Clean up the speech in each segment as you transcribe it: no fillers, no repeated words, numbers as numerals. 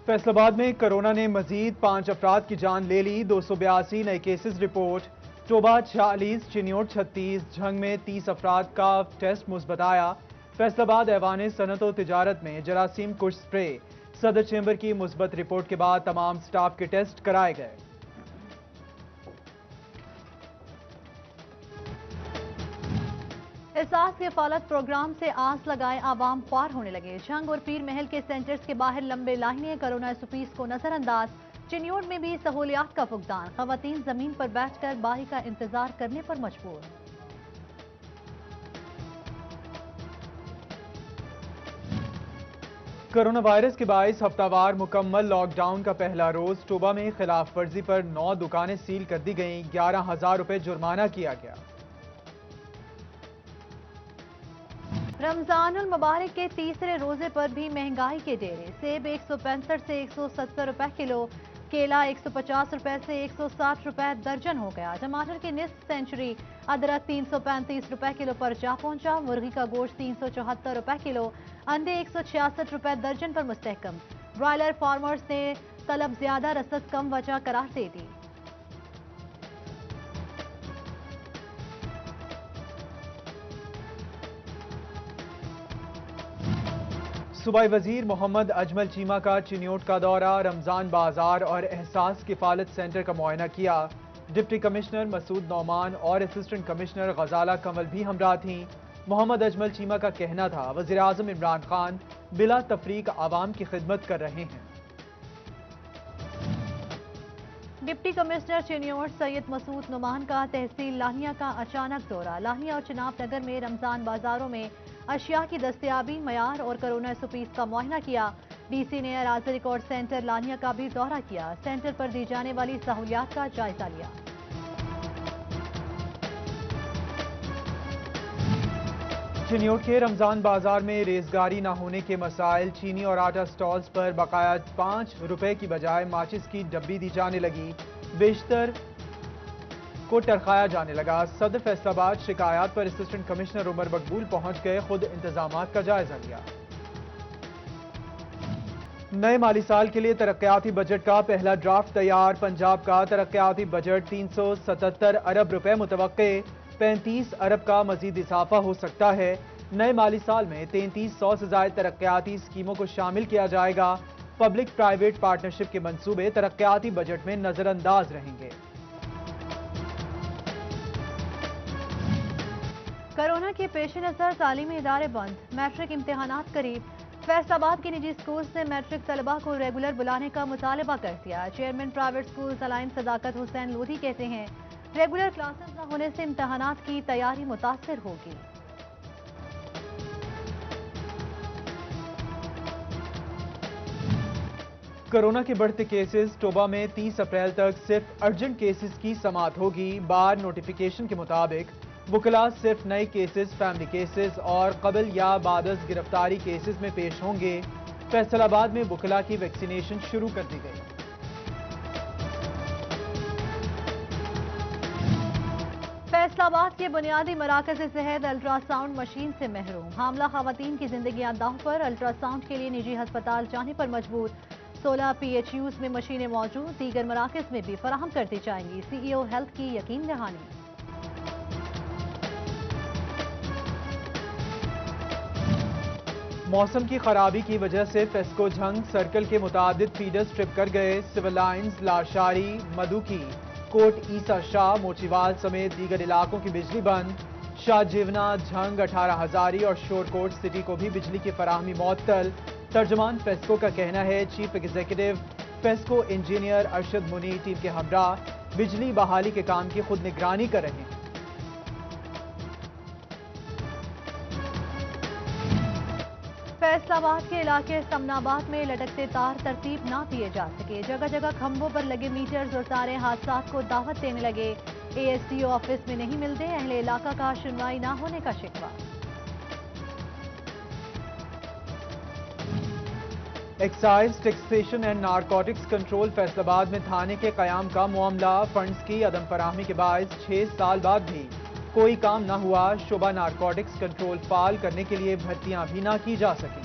فیصل آباد میں کرونا نے مزید 5 افراد کی جان لے لی، 282 نئے کیسز رپورٹ۔ ٹوبہ 46، چنیوٹ 36، جھنگ میں 30 افراد کا ٹیسٹ مثبت آیا۔ فیصل آباد ایوان صنعت و تجارت میں جراثیم کش سپرے، صدر چیمبر کی مثبت رپورٹ کے بعد تمام سٹاف کے ٹیسٹ کرائے گئے۔ احساس کفالت پروگرام سے آس لگائے عوام خوار ہونے لگے، جھنگ اور پیر محل کے سینٹرز کے باہر لمبے لائنیں، کرونا سپیس کو نظر انداز۔ چنیوٹ میں بھی سہولیات کا فقدان، خواتین زمین پر بیٹھ کر باہی کا انتظار کرنے پر مجبور۔ کرونا وائرس کے باعث ہفتہ وار مکمل لاک ڈاؤن کا پہلا روز، ٹوبہ میں خلاف ورزی پر 9 دکانیں سیل کر دی گئیں، 11,000 روپے جرمانہ کیا گیا۔ رمضان المبارک کے تیسرے روزے پر بھی مہنگائی کے ڈیرے، سیب 165 سے 170 روپے کلو، کیلا 150 روپے سے 160 روپے درجن ہو گیا، ٹماٹر کی نصف سینچری ادرک 335 روپے کلو پر جا پہنچا، مرغی کا گوشت 374 روپے کلو، انڈے 166 روپے درجن پر مستحکم۔ برائلر فارمرز نے طلب زیادہ، رسد کم وجہ قرار دے دی۔ صوبائی وزیر محمد اجمل چیمہ کا چنیوٹ کا دورہ، رمضان بازار اور احساس کفالت سینٹر کا معائنہ کیا۔ ڈپٹی کمشنر مسعود نعمان اور اسسٹنٹ کمشنر غزالہ کنول بھی ہمراہ تھیں۔ محمد اجمل چیمہ کا کہنا تھا وزیر اعظم عمران خان بلا تفریق عوام کی خدمت کر رہے ہیں۔ ڈپٹی کمشنر چنیوٹ سید مسعود نعمان کا تحصیل لاہنیہ کا اچانک دورہ، لاہنیہ اور چناب نگر میں رمضان بازاروں میں اشیاء کی دستیابی، معیار اور کرونا سپیس کا معائنہ کیا۔ ڈی سی نے اراضی ریکارڈ سینٹر لاہنیہ کا بھی دورہ کیا، سینٹر پر دی جانے والی سہولیات کا جائزہ لیا۔ چنیوٹ کے رمضان بازار میں ریزگاری نہ ہونے کے مسائل، چینی اور آٹا سٹالز پر بقایا 5 روپے کی بجائے ماچس کی ڈبی دی جانے لگی، بیشتر کو ٹرخایا جانے لگا۔ صدر فیصل آباد شکایات پر اسسٹنٹ کمشنر عمر مقبول پہنچ گئے، خود انتظامات کا جائزہ لیا۔ نئے مالی سال کے لیے ترقیاتی بجٹ کا پہلا ڈرافٹ تیار، پنجاب کا ترقیاتی بجٹ 377 ارب روپے متوقع، 35 ارب کا مزید اضافہ ہو سکتا ہے۔ نئے مالی سال میں 3300 سے زائد ترقیاتی اسکیموں کو شامل کیا جائے گا۔ پبلک پرائیویٹ پارٹنرشپ کے منصوبے ترقیاتی بجٹ میں نظر انداز رہیں گے۔ کرونا کے پیش نظر تعلیمی ادارے بند، میٹرک امتحانات قریب، فیصل آباد کے نجی سکولز نے میٹرک طلبہ کو ریگولر بلانے کا مطالبہ کر دیا۔ چیئرمین پرائیویٹ سکولز الائنس صداقت حسین لودھی کہتے ہیں ریگولر کلاسز نہ ہونے سے امتحانات کی تیاری متاثر ہوگی۔ کرونا کے بڑھتے کیسز، ٹوبہ میں 30 اپریل تک صرف ارجنٹ کیسز کی سماعت ہوگی۔ بار نوٹیفیکیشن کے مطابق وکلاء صرف نئے کیسز، فیملی کیسز اور قبل یا بعد از گرفتاری کیسز میں پیش ہوں گے۔ فیصل آباد میں وکلاء کی ویکسینیشن شروع کر دی گئی۔ فیصل آباد کے بنیادی مراکز صحت الٹرا ساؤنڈ مشین سے محروم، حاملہ خواتین کی زندگیاں داؤ پر، الٹرا ساؤنڈ کے لیے نجی ہسپتال جانے پر مجبور۔ 16 PHUs میں مشینیں موجود، دیگر مراکز میں بھی فراہم کر دی جائیں گی، CEO ہیلتھ کی یقین دہانی۔ موسم کی خرابی کی وجہ سے فیسکو جھنگ سرکل کے متعدد فیڈرز ٹرپ کر گئے، سول لائنز، لاشاری، مدوکی، کوٹ عیسیٰ شاہ، موچیوال سمیت دیگر علاقوں کی بجلی بند۔ شاہ جیونا، جھنگ، 18 ہزاری اور شور کوٹ سٹی کو بھی بجلی کی فراہمی معطل۔ ترجمان فیسکو کا کہنا ہے chief executive FESCO engineer Arshad منی ٹیم کے ہمراہ بجلی بحالی کے کام کی خود نگرانی کر رہے ہیں۔ فیصل آباد کے علاقے سمن آباد میں لٹکتے تار ترتیب نہ دیے جا سکے، جگہ جگہ کھمبوں پر لگے میٹرز اور تاریں حادثات کو دعوت دینے لگے، ASDO آفس میں نہیں ملتے، اہل علاقہ کا سنوائی نہ ہونے کا شکوہ۔ Excise taxation and narcotics control Faisal آباد میں تھانے کے قیام کا معاملہ، فنڈز کی عدم فراہمی کے باعث 6 سال بعد بھی کوئی کام نہ ہوا، شعبہ نارکوٹکس کنٹرول فعال کرنے کے لیے بھرتیاں بھی نہ کی جا سکیں۔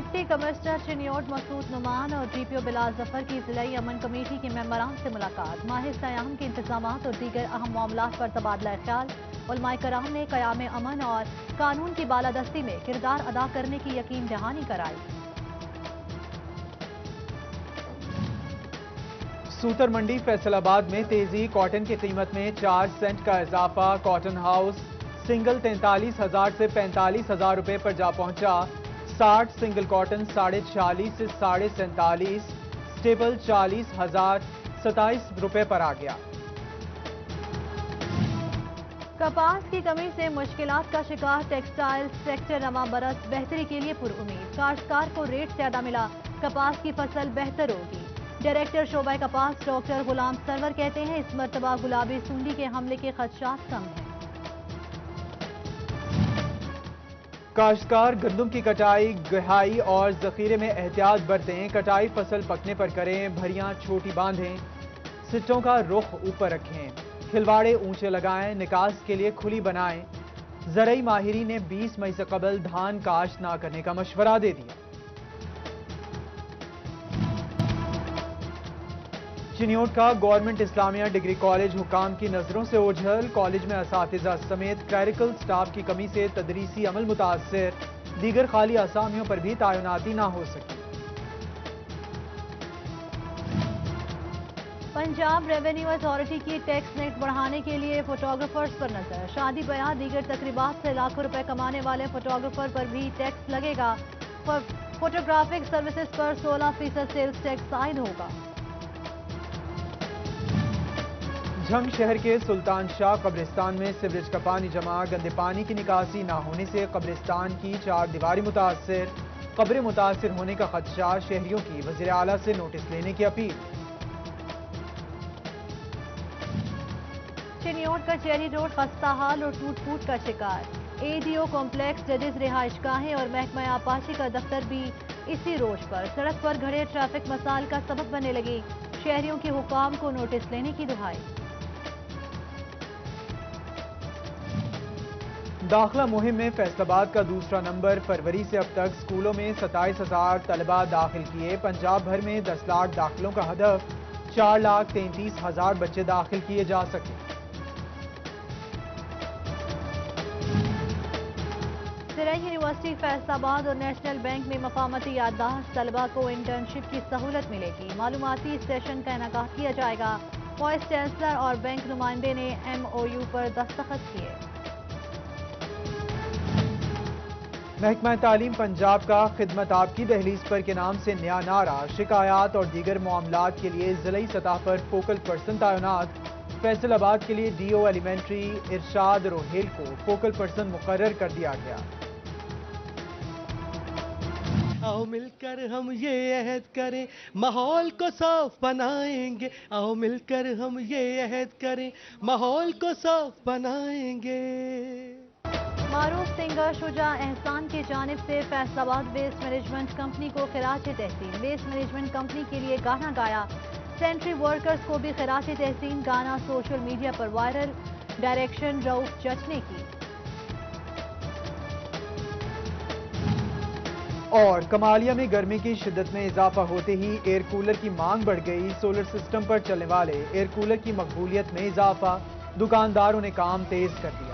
ڈپٹی کمشنر چنیوٹ مسعود نعمان اور DPO بلال ظفر کی ضلعی امن کمیٹی کے ممبران سے ملاقات، ماہ سیاحم کے انتظامات اور دیگر اہم معاملات پر تبادلہ خیال۔ علماء کرام نے قیام امن اور قانون کی بالادستی میں کردار ادا کرنے کی یقین دہانی کرائی۔ سوتر منڈی فیصل آباد میں تیزی، کاٹن کی قیمت میں 4 سینٹ کا اضافہ، کاٹن ہاؤس سنگل 43,000 سے 45,000 روپے پر جا پہنچا، 60 سنگل کاٹن 46.5 سے 47.5، سٹیبل 40,027 روپے پر آ گیا۔ کپاس کی کمی سے مشکلات کا شکار ٹیکسٹائل سیکٹر، رواں برس بہتری کے لیے پر امید، کاشتکار کو ریٹ زیادہ ملا، کپاس کی فصل بہتر ہوگی۔ ڈائریکٹر شعبہ کپاس ڈاکٹر غلام سرور کہتے ہیں اس مرتبہ گلابی سونڈی کے حملے کے خدشات کم ہیں۔ کاشتکار گندم کی کٹائی، گہائی اور ذخیرے میں احتیاط برتیں، کٹائی فصل پکنے پر کریں، بھریاں چھوٹی باندھیں، سٹوں کا رخ اوپر رکھیں، کھلواڑے اونچے لگائیں، نکاس کے لیے کھلی بنائیں۔ زرعی ماہرین نے 20 مئی سے قبل دھان کاشت نہ کرنے کا مشورہ دے دیا۔ چنیوٹ کا گورنمنٹ اسلامیہ ڈگری کالج حکام کی نظروں سے اوجھل، کالج میں اساتذہ سمیت کلیریکل سٹاف کی کمی سے تدریسی عمل متاثر، دیگر خالی اسامیوں پر بھی تعیناتی نہ ہو سکی۔ پنجاب ریونیو اتھارٹی کی ٹیکس نیٹ بڑھانے کے لیے فوٹوگرافرز پر نظر، شادی بیاہ دیگر تقریبات سے لاکھوں روپے کمانے والے فوٹوگرافر پر بھی ٹیکس لگے گا، فوٹوگرافک سروسز پر 16% سیلز ٹیکس عائد ہوگا۔ جھنگ شہر کے سلطان شاہ قبرستان میں سیوریج کا پانی جمع، گندے پانی کی نکاسی نہ ہونے سے قبرستان کی 4 دیواری متاثر، قبریں متاثر ہونے کا خدشہ، شہریوں کی وزیر اعلیٰ سے نوٹس لینے کی اپیل۔ چنیوٹ کا چیری روڈ خستہ حال اور ٹوٹ پھوٹ کا شکار، ADO کمپلیکس، ججز رہائش گاہیں اور محکمہ آبپاشی کا دفتر بھی اسی روڈ پر، سڑک پر کھڑے ٹریفک مسائل کا سبب بننے لگی، شہریوں کے حکام کو نوٹس لینے کی دہائی۔ داخلہ مہم میں فیصل آباد کا دوسرا نمبر، فروری سے اب تک سکولوں میں 27,000 طلبہ داخل کیے، پنجاب بھر میں 10 لاکھ داخلوں کا ہدف، 4,33,000 بچے داخل کیے جا سکے۔ زرعی یونیورسٹی فیصل آباد اور نیشنل بینک میں مفاہمتی یادداشت، طلبہ کو انٹرنشپ کی سہولت ملے گی، معلوماتی سیشن کا انعقاد کیا جائے گا، وائس چانسلر اور بینک نمائندے نے MOU پر دستخط کیے۔ محکمہ تعلیم پنجاب کا خدمت آپ کی دہلیز پر کے نام سے نیا نعرہ، شکایات اور دیگر معاملات کے لیے ضلعی سطح پر فوکل پرسن تعینات، فیصل آباد کے لیے DO ایلیمنٹری ارشاد روہیل کو فوکل پرسن مقرر کر دیا گیا۔ آؤ مل کر ہم یہ عہد کریں ماحول کو صاف بنائیں گے، آؤ مل کر ہم یہ عہد کریں ماحول کو صاف بنائیں گے۔ معروف سنگر شجاع احسان کی جانب سے فیصل آباد ویسٹ مینجمنٹ کمپنی کو خراج تحسین، ویسٹ مینجمنٹ کمپنی کے لیے گانا گایا، سینٹری ورکرز کو بھی خراج تحسین، گانا سوشل میڈیا پر وائرل، ڈائریکشن رؤف جج نے کی۔ اور کمالیہ میں گرمی کی شدت میں اضافہ ہوتے ہی ایئر کولر کی مانگ بڑھ گئی، سولر سسٹم پر چلنے والے ایئر کولر کی مقبولیت میں اضافہ، دکانداروں نے کام تیز کر دیا۔